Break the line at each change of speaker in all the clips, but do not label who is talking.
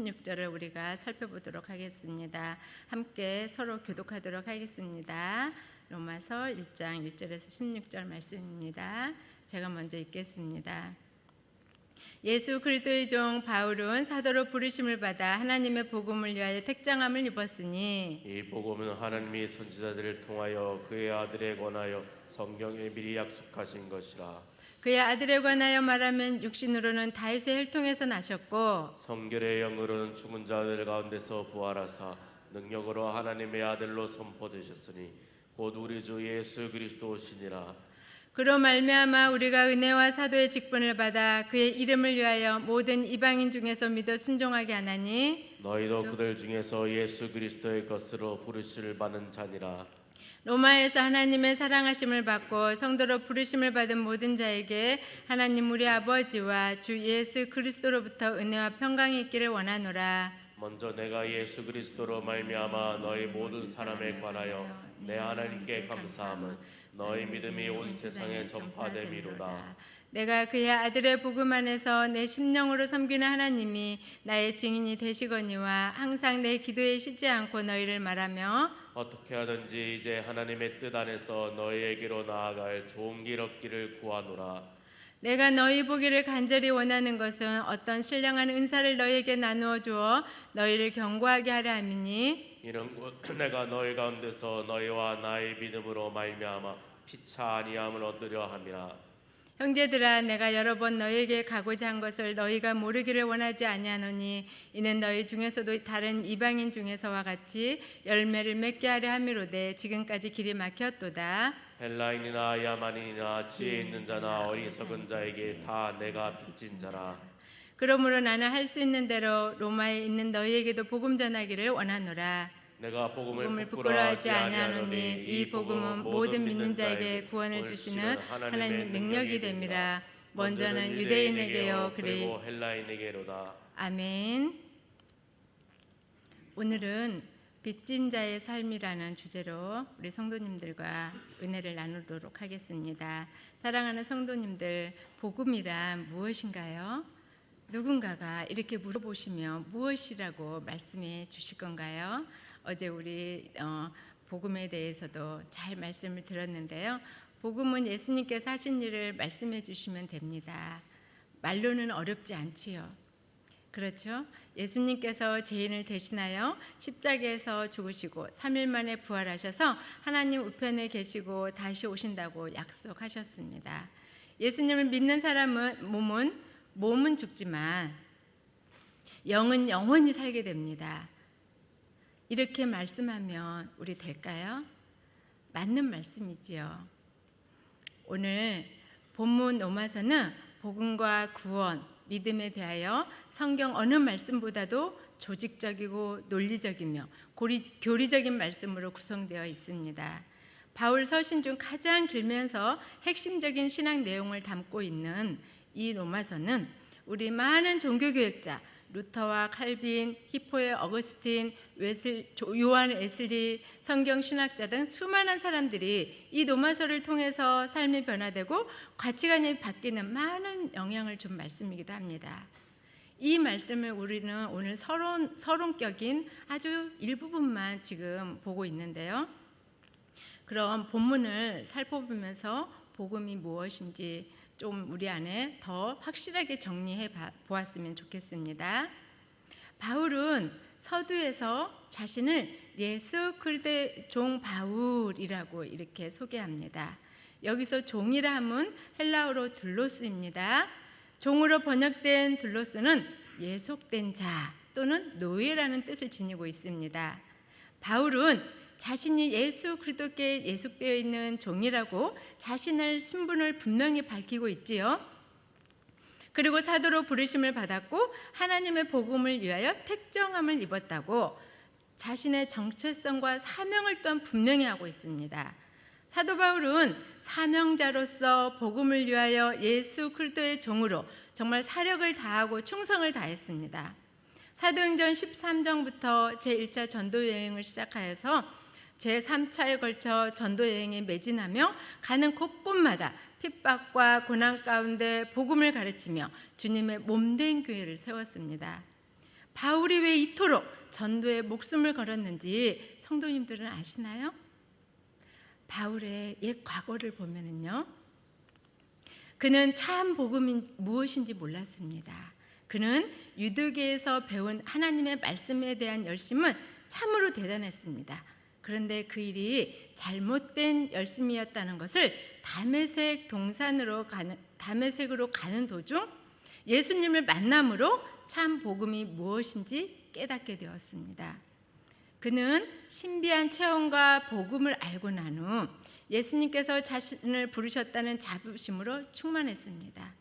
16절을 우리가 살펴보도록 하겠습니다. 함께 서로 교독하도록 하겠습니다. 로마서 1장 1절에서 16절 말씀입니다. 제가 먼저 읽겠습니다. 예수 그리스도의 종 바울은 사도로 부르심을 받아 하나님의 복음을 위하여 택정함을 입었으니
이 복음은 하나님이 선지자들을 통하여 그의 아들에 관하여 성경에 미리 약속하신 것이라.
그의 아들에 관하여 말하면 육신으로는 다윗의 혈통에서 나셨고
성결의 영으로는 죽은 자들 가운데서 부활하사 능력으로 하나님의 아들로 선포되셨으니 곧 우리 주 예수 그리스도시니라.
그로 말미암아 우리가 은혜와 사도의 직분을 받아 그의 이름을 위하여 모든 이방인 중에서 믿어 순종하게 하나니
너희도 그들 중에서 예수 그리스도의 것으로 부르심을 받은 자니라.
로마에서 하나님의 사랑하심을 받고 성도로 부르심을 받은 모든 자에게 하나님 우리 아버지와 주 예수 그리스도로부터 은혜와 평강이 있기를 원하노라.
먼저 내가 예수 그리스도로 말미암아 너희 모든 사람에 관하여 내 하나님께 감사함은 너희 믿음이 온 세상에 전파됨이로다.
내가 그의 아들의 복음 안에서 내 심령으로 섬기는 하나님이 나의 증인이 되시거니와 항상 내 기도에 쉬지 않고 너희를 말하며
어떻게 하든지 이제 하나님의 뜻 안에서 너희에게로 나아갈 좋은 길 얻기를 구하노라.
내가 너희 보기를 간절히 원하는 것은 어떤 신령한 은사를 너희에게 나누어 주어 너희를 견고하게 하려 함이니
이는 곧 내가 너희 가운데서 너희와 나의 믿음으로 말미암아 피차 아니함을 얻으려 함이라.
형제들아 내가 여러 번 너희에게 가고자 한 것을 너희가 모르기를 원하지 아니하노니 이는 너희 중에서도 다른 이방인 중에서와 같이 열매를 맺게 하려 함이로되 지금까지 길이 막혔도다.
헬라인이나 야만인이나 지혜 있는 자나 어리석은 자에게 다 내가 빚진 자라.
그러므로 나는 할 수 있는 대로 로마에 있는 너희에게도 복음 전하기를 원하노라.
내가 복음을
부끄러워하지 아니하노니 이 복음은 모든 믿는 자에게 구원을 주시는 하나님의 능력이 됨이라. 먼저는 유대인에게요
그리고 헬라인에게로다.
아멘. 오늘은 빚진 자의 삶이라는 주제로 우리 성도님들과 은혜를 나누도록 하겠습니다. 사랑하는 성도님들, 복음이란 무엇인가요? 누군가가 이렇게 물어보시면 무엇이라고 말씀해 주실 건가요? 어제 우리 복음에 대해서도 잘 말씀을 들었는데요. 복음은 예수님께서 하신 일을 말씀해 주시면 됩니다. 말로는 어렵지 않지요. 그렇죠? 예수님께서 죄인을 대신하여 십자가에서 죽으시고 3일 만에 부활하셔서 하나님 우편에 계시고 다시 오신다고 약속하셨습니다. 예수님을 믿는 사람은 몸은 죽지만 영은 영원히 살게 됩니다. 이렇게 말씀하면 우리 될까요? 맞는 말씀이지요. 오늘 본문 로마서는 복음과 구원, 믿음에 대하여 성경 어느 말씀보다도 조직적이고 논리적이며 교리적인 말씀으로 구성되어 있습니다. 바울 서신 중 가장 길면서 핵심적인 신학 내용을 담고 있는 이 로마서는 우리 많은 종교교역자 루터와 칼빈, 히포의 어거스틴, 요한 웨슬리, 성경신학자 등 수많은 사람들이 이 로마서를 통해서 삶이 변화되고 가치관이 바뀌는 많은 영향을 준 말씀이기도 합니다. 이 말씀을 우리는 오늘 서론격인 아주 일부분만 지금 보고 있는데요. 그럼 본문을 살펴보면서 복음이 무엇인지 좀 우리 안에 더 확실하게 정리해 보았으면 좋겠습니다. 바울은 서두에서 자신을 예수 그리스도의 종 바울이라고 이렇게 소개합니다. 여기서 종이라 함은 헬라어로 둘로스입니다. 종으로 번역된 둘로스는 예속된 자 또는 노예라는 뜻을 지니고 있습니다. 바울은 자신이 예수 그리스도께 예속되어 있는 종이라고 자신의 신분을 분명히 밝히고 있지요. 그리고 사도로 부르심을 받았고 하나님의 복음을 위하여 택정함을 입었다고 자신의 정체성과 사명을 또한 분명히 하고 있습니다. 사도 바울은 사명자로서 복음을 위하여 예수 그리스도의 종으로 정말 사력을 다하고 충성을 다했습니다. 사도행전 13장부터 제1차 전도 여행을 시작하여서 제3차에 걸쳐 전도 여행에 매진하며 가는 곳곳마다 핍박과 고난 가운데 복음을 가르치며 주님의 몸된 교회를 세웠습니다. 바울이 왜 이토록 전도에 목숨을 걸었는지 성도님들은 아시나요? 바울의 옛 과거를 보면은요, 그는 참 복음이 무엇인지 몰랐습니다. 그는 유대교에서 배운 하나님의 말씀에 대한 열심은 참으로 대단했습니다. 그런데 그 일이 잘못된 열심이었다는 것을 다메섹으로 가는 도중 예수님을 만남으로 참 복음이 무엇인지 깨닫게 되었습니다. 그는 신비한 체험과 복음을 알고 난 후 예수님께서 자신을 부르셨다는 자부심으로 충만했습니다.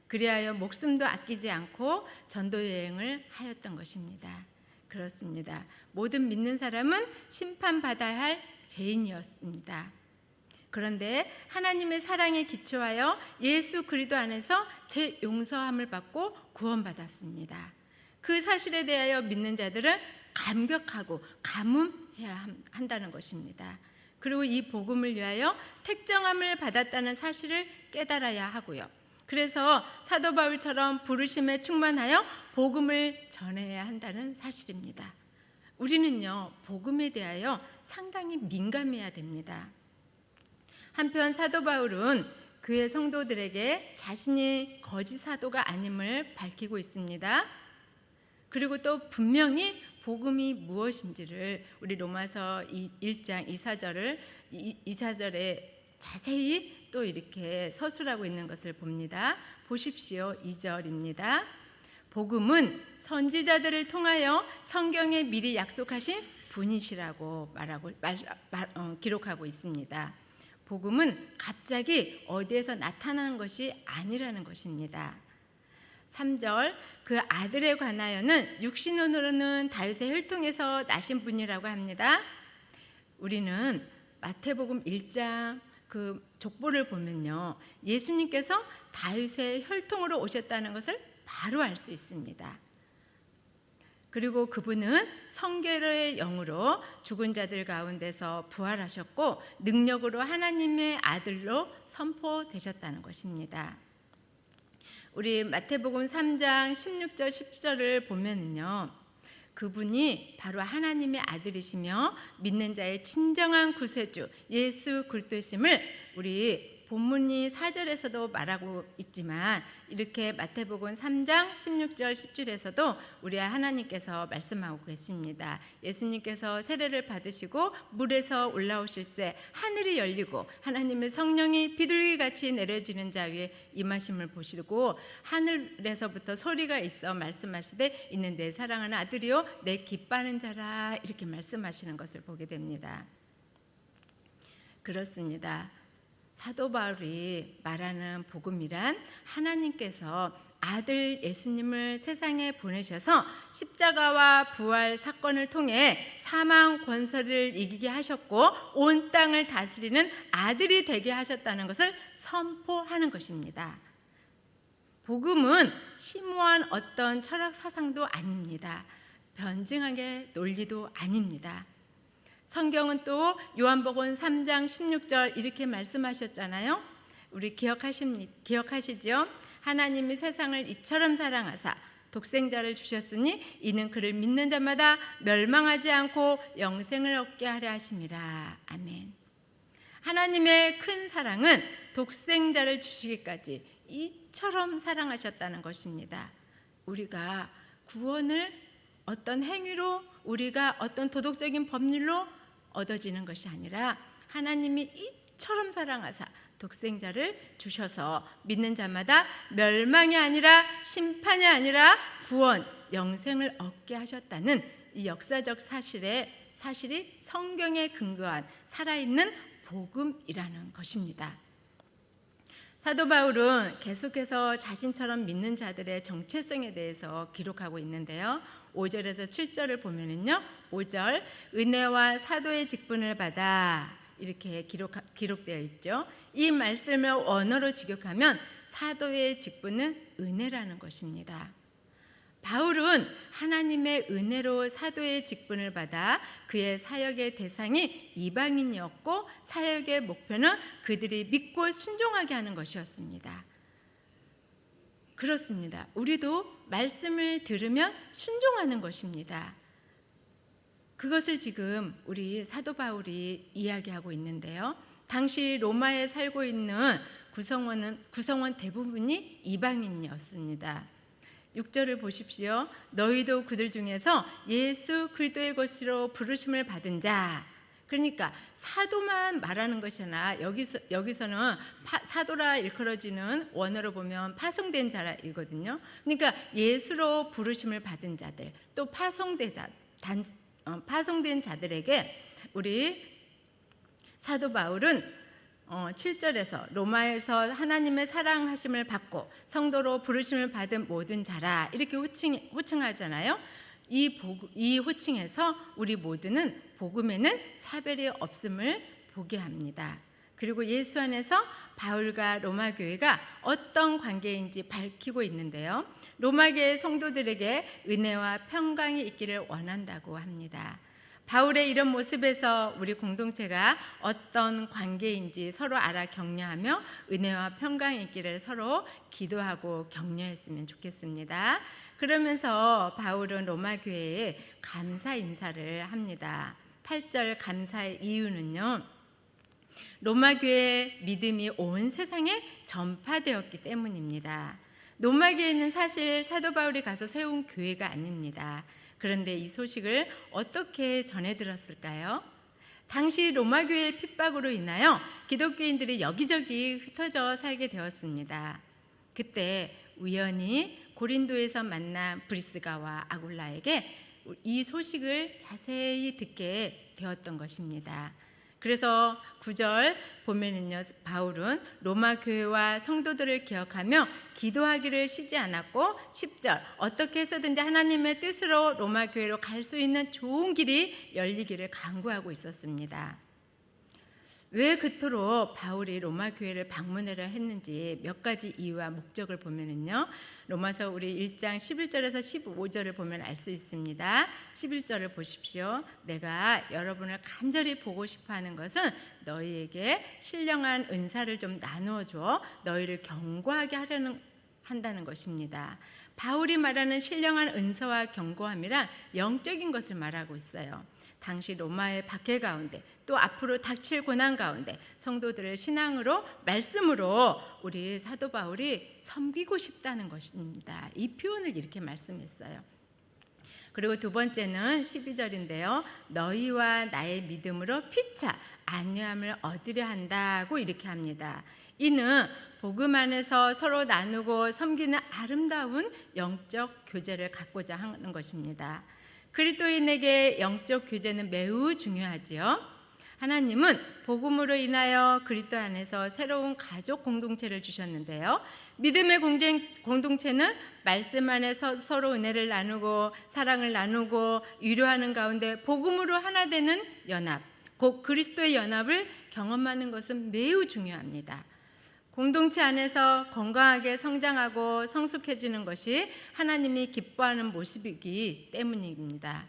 그리하여 목숨도 아끼지 않고 전도 여행을 하였던 것입니다. 그렇습니다. 모든 믿는 사람은 심판받아야 할 죄인이었습니다. 그런데 하나님의 사랑에 기초하여 예수 그리스도 안에서 죄 용서함을 받고 구원받았습니다. 그 사실에 대하여 믿는 자들은 감격하고 감음해야 한다는 것입니다. 그리고 이 복음을 위하여 택정함을 받았다는 사실을 깨달아야 하고요. 그래서 사도 바울처럼 부르심에 충만하여 복음을 전해야 한다는 사실입니다. 우리는요, 복음에 대하여 상당히 민감해야 됩니다. 한편 사도 바울은 그의 성도들에게 자신이 거짓 사도가 아님을 밝히고 있습니다. 그리고 또 분명히 복음이 무엇인지를 우리 로마서 1장 2사절에 자세히 또 이렇게 서술하고 있는 것을 봅니다. 보십시오. 2절입니다. 복음은 선지자들을 통하여 성경에 미리 약속하신 분이시라고 기록하고 있습니다. 복음은 갑자기 어디에서 나타나는 것이 아니라는 것입니다. 3절, 그 아들에 관하여는 육신으로는 다윗의 혈통에서 나신 분이라고 합니다. 우리는 마태복음 1장 그 족보를 보면요, 예수님께서 다윗의 혈통으로 오셨다는 것을 바로 알 수 있습니다. 그리고 그분은 성결의 영으로 죽은 자들 가운데서 부활하셨고 능력으로 하나님의 아들로 선포되셨다는 것입니다. 우리 마태복음 3장 16절 17절을 보면은요, 그분이 바로 하나님의 아들이시며 믿는 자의 진정한 구세주 예수 그리스도이심을 우리 본문이 4절에서도 말하고 있지만 이렇게 마태복음 3장 16절 17절에서도 우리 하나님께서 말씀하고 계십니다. 예수님께서 세례를 받으시고 물에서 올라오실새 하늘이 열리고 하나님의 성령이 비둘기같이 내려지는 자 위에 임하심을 보시고 하늘에서부터 소리가 있어 말씀하시되 이는 내 사랑하는 아들이요 내 기뻐하는 자라, 이렇게 말씀하시는 것을 보게 됩니다. 그렇습니다. 사도 바울이 말하는 복음이란 하나님께서 아들 예수님을 세상에 보내셔서 십자가와 부활 사건을 통해 사망 권세를 이기게 하셨고 온 땅을 다스리는 아들이 되게 하셨다는 것을 선포하는 것입니다. 복음은 심오한 어떤 철학 사상도 아닙니다. 변증하게 논리도 아닙니다. 성경은 또 요한복음 3장 16절 이렇게 말씀하셨잖아요. 우리 기억하시죠? 하나님이 세상을 이처럼 사랑하사 독생자를 주셨으니 이는 그를 믿는 자마다 멸망하지 않고 영생을 얻게 하려 하심이라. 아멘. 하나님의 큰 사랑은 독생자를 주시기까지 이처럼 사랑하셨다는 것입니다. 우리가 구원을 어떤 행위로, 우리가 어떤 도덕적인 법률로 얻어지는 것이 아니라 하나님이 이처럼 사랑하사 독생자를 주셔서 믿는 자마다 멸망이 아니라 심판이 아니라 구원, 영생을 얻게 하셨다는 이 역사적 사실이 성경에 근거한 살아있는 복음이라는 것입니다. 사도 바울은 계속해서 자신처럼 믿는 자들의 정체성에 대해서 기록하고 있는데요. 5절에서 7절을 보면은요, 5절 은혜와 사도의 직분을 받아 이렇게 기록되어 있죠. 이 말씀을 원어로 직역하면 사도의 직분은 은혜라는 것입니다. 바울은 하나님의 은혜로 사도의 직분을 받아 그의 사역의 대상이 이방인이었고 사역의 목표는 그들이 믿고 순종하게 하는 것이었습니다. 그렇습니다. 우리도 말씀을 들으면 순종하는 것입니다. 그것을 지금 우리 사도 바울이 이야기하고 있는데요. 당시 로마에 살고 있는 구성원 대부분이 이방인이었습니다. 6절을 보십시오. 너희도 그들 중에서 예수 그리스도의 것으로 부르심을 받은 자. 그러니까 사도만 말하는 것이나 여기서는 사도라 일컬어지는 원어로 보면 파송된 자이거든요. 그러니까 예수로 부르심을 받은 자들, 또 파송된 자들에게 우리 사도 바울은 7절에서 로마에서 하나님의 사랑하심을 받고 성도로 부르심을 받은 모든 자라 이렇게 호칭하잖아요. 이 호칭에서 우리 모두는 복음에는 차별이 없음을 보게 합니다. 그리고 예수 안에서 바울과 로마 교회가 어떤 관계인지 밝히고 있는데요. 로마 교회 성도들에게 은혜와 평강이 있기를 원한다고 합니다. 바울의 이런 모습에서 우리 공동체가 어떤 관계인지 서로 알아 격려하며 은혜와 평강이 있기를 서로 기도하고 격려했으면 좋겠습니다. 그러면서 바울은 로마 교회에 감사 인사를 합니다. 8절 감사의 이유는요, 로마 교회의 믿음이 온 세상에 전파되었기 때문입니다. 로마 교회는 사실 사도 바울이 가서 세운 교회가 아닙니다. 그런데 이 소식을 어떻게 전해 들었을까요? 당시 로마 교회의 핍박으로 인하여 기독교인들이 여기저기 흩어져 살게 되었습니다. 그때 우연히 고린도에서 만난 브리스가와 아굴라에게 이 소식을 자세히 듣게 되었던 것입니다. 그래서 9절 보면은요, 바울은 로마 교회와 성도들을 기억하며 기도하기를 쉬지 않았고 10절 어떻게 해서든지 하나님의 뜻으로 로마 교회로 갈 수 있는 좋은 길이 열리기를 간구하고 있었습니다. 왜 그토록 바울이 로마 교회를 방문하려 했는지 몇 가지 이유와 목적을 보면은요, 로마서 우리 1장 11절에서 15절을 보면 알 수 있습니다. 11절을 보십시오. 내가 여러분을 간절히 보고 싶어하는 것은 너희에게 신령한 은사를 좀 나누어 주어 너희를 견고하게 한다는 것입니다. 바울이 말하는 신령한 은사와 견고함이란 영적인 것을 말하고 있어요. 당시 로마의 박해 가운데 또 앞으로 닥칠 고난 가운데 성도들을 신앙으로 말씀으로 우리 사도 바울이 섬기고 싶다는 것입니다. 이 표현을 이렇게 말씀했어요. 그리고 두 번째는 12절인데요. 너희와 나의 믿음으로 피차 안위함을 얻으려 한다고 이렇게 합니다. 이는 복음 안에서 서로 나누고 섬기는 아름다운 영적 교제를 갖고자 하는 것입니다. 그리스도인에게 영적 교제는 매우 중요하지요. 하나님은 복음으로 인하여 그리스도 안에서 새로운 가족 공동체를 주셨는데요. 믿음의 공동체는 말씀 안에서 서로 은혜를 나누고 사랑을 나누고 위로하는 가운데 복음으로 하나 되는 연합, 곧 그리스도의 연합을 경험하는 것은 매우 중요합니다. 공동체 안에서 건강하게 성장하고 성숙해지는 것이 하나님이 기뻐하는 모습이기 때문입니다.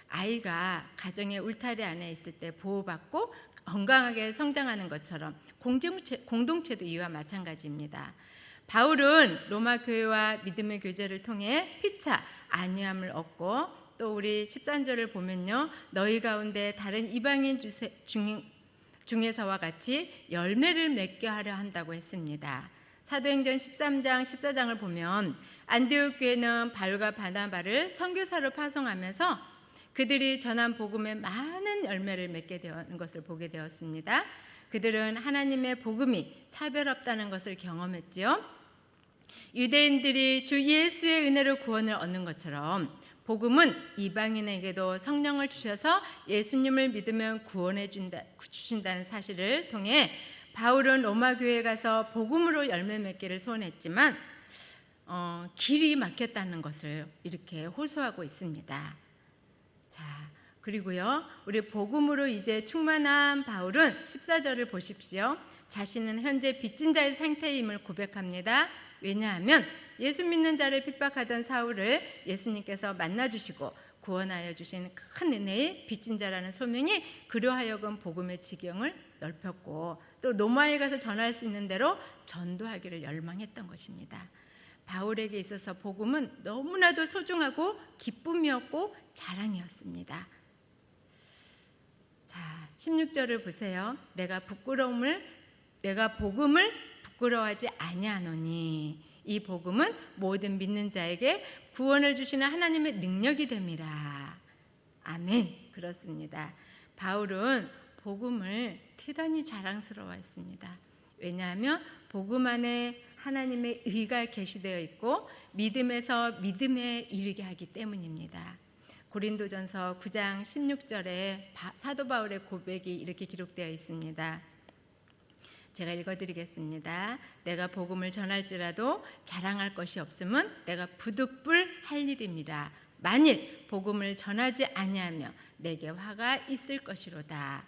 아이가 가정의 울타리 안에 있을 때 보호받고 건강하게 성장하는 것처럼 공동체도 이와 마찬가지입니다. 바울은 로마 교회와 믿음의 교제를 통해 피차 안위함을 얻고 또 우리 13절을 보면요, 너희 가운데 다른 이방인 중에서와 같이 열매를 맺게 하려 한다고 했습니다. 사도행전 13장 14장을 보면 안디옥 교회는 바울과 바나바를 선교사로 파송하면서 그들이 전한 복음에 많은 열매를 맺게 되는 것을 보게 되었습니다. 그들은 하나님의 복음이 차별 없다는 것을 경험했지요. 유대인들이 주 예수의 은혜로 구원을 얻는 것처럼 복음은 이방인에게도 성령을 주셔서 예수님을 믿으면 구원해 주신다는 사실을 통해 바울은 로마 교회에 가서 복음으로 열매 맺기를 소원했지만 길이 막혔다는 것을 이렇게 호소하고 있습니다. 자, 그리고요, 우리 복음으로 이제 충만한 바울은 14절을 보십시오. 자신은 현재 빚진 자의 상태임을 고백합니다. 왜냐하면 예수 믿는 자를 핍박하던 사울을 예수님께서 만나주시고 구원하여 주신 큰 은혜의 빚진 자라는 소명이 그로 하여금 복음의 지경을 넓혔고 또 로마에 가서 전할 수 있는 대로 전도하기를 열망했던 것입니다. 바울에게 있어서 복음은 너무나도 소중하고 기쁨이었고 자랑이었습니다. 자, 16절을 보세요. 내가 복음을 부끄러워하지 아니하노니 이 복음은 모든 믿는 자에게 구원을 주시는 하나님의 능력이 됨이라. 아멘. 그렇습니다. 바울은 복음을 대단히 자랑스러워했습니다. 왜냐하면 복음 안에 하나님의 의가 계시되어 있고 믿음에서 믿음에 이르게 하기 때문입니다. 고린도전서 9장 16절에 사도 바울의 고백이 이렇게 기록되어 있습니다. 제가 읽어드리겠습니다. 내가 복음을 전할지라도 자랑할 것이 없음은 내가 부득불할 일입니다. 만일 복음을 전하지 아니하며 내게 화가 있을 것이로다.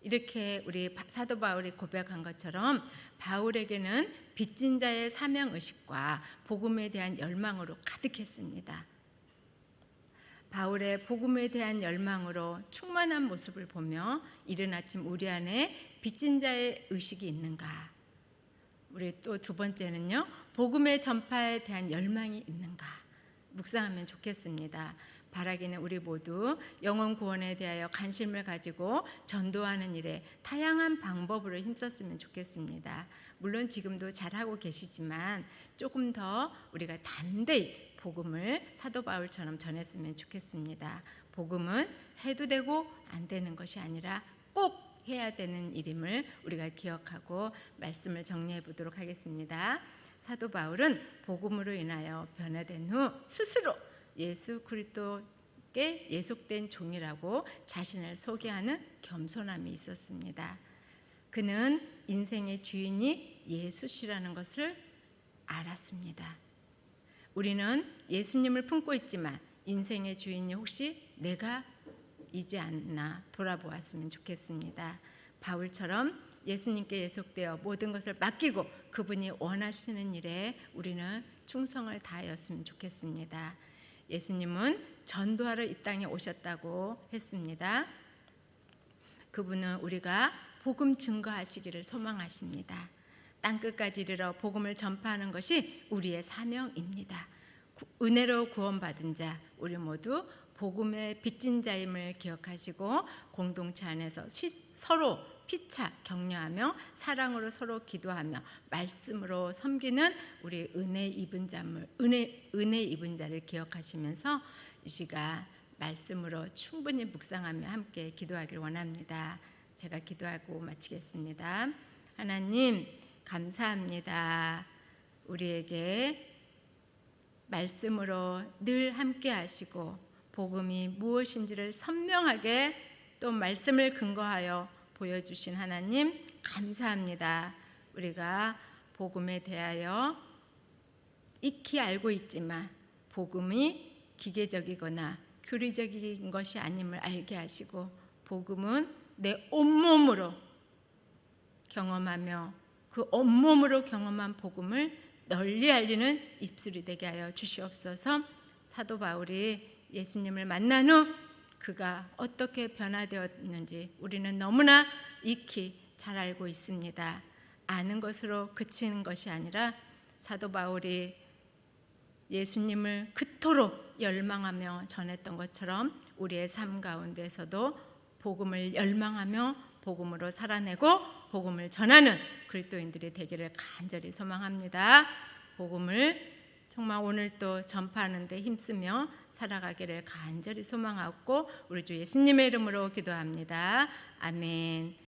이렇게 우리 사도 바울이 고백한 것처럼 바울에게는 빚진 자의 사명의식과 복음에 대한 열망으로 가득했습니다. 바울의 복음에 대한 열망으로 충만한 모습을 보며 이른 아침 우리 안에 빚진 자의 의식이 있는가? 우리 또 두 번째는요, 복음의 전파에 대한 열망이 있는가? 묵상하면 좋겠습니다. 바라기는 우리 모두 영혼 구원에 대하여 관심을 가지고 전도하는 일에 다양한 방법으로 힘썼으면 좋겠습니다. 물론 지금도 잘하고 계시지만 조금 더 우리가 담대히 복음을 사도 바울처럼 전했으면 좋겠습니다. 복음은 해도 되고 안 되는 것이 아니라 꼭 해야 되는 일임을 우리가 기억하고 말씀을 정리해 보도록 하겠습니다. 사도 바울은 복음으로 인하여 변화된 후 스스로 예수 그리스도께 예속된 종이라고 자신을 소개하는 겸손함이 있었습니다. 그는 인생의 주인이 예수시라는 것을 알았습니다. 우리는 예수님을 품고 있지만 인생의 주인이 혹시 내가 이지 않나 돌아보았으면 좋겠습니다. 바울처럼 예수님께 예속되어 모든 것을 맡기고 그분이 원하시는 일에 우리는 충성을 다하였으면 좋겠습니다. 예수님은 전도하러 이 땅에 오셨다고 했습니다. 그분은 우리가 복음 증거하시기를 소망하십니다. 땅끝까지 이르러 복음을 전파하는 것이 우리의 사명입니다. 은혜로 구원받은 자 우리 모두 복음의 빚진 자임을 기억하시고 공동체 안에서 서로 피차 격려하며 사랑으로 서로 기도하며 말씀으로 섬기는 우리 은혜 입은 자를 기억하시면서 이 시간 말씀으로 충분히 묵상하며 함께 기도하길 원합니다. 제가 기도하고 마치겠습니다. 하나님 감사합니다. 우리에게 말씀으로 늘 함께 하시고 복음이 무엇인지를 선명하게 또 말씀을 근거하여 보여주신 하나님 감사합니다. 우리가 복음에 대하여 익히 알고 있지만 복음이 기계적이거나 교리적인 것이 아님을 알게 하시고 복음은 내 온몸으로 경험하며 그 온몸으로 경험한 복음을 널리 알리는 입술이 되게 하여 주시옵소서. 사도 바울이 예수님을 만난 후 그가 어떻게 변화되었는지 우리는 너무나 익히 잘 알고 있습니다. 아는 것으로 그치는 것이 아니라 사도 바울이 예수님을 그토록 열망하며 전했던 것처럼 우리의 삶 가운데서도 복음을 열망하며 복음으로 살아내고 복음을 전하는 그리스도인들이 되기를 간절히 소망합니다. 복음을 정말 오늘 또 전파하는 데 힘쓰며 살아가기를 간절히 소망하고 우리 주 예수님의 이름으로 기도합니다. 아멘.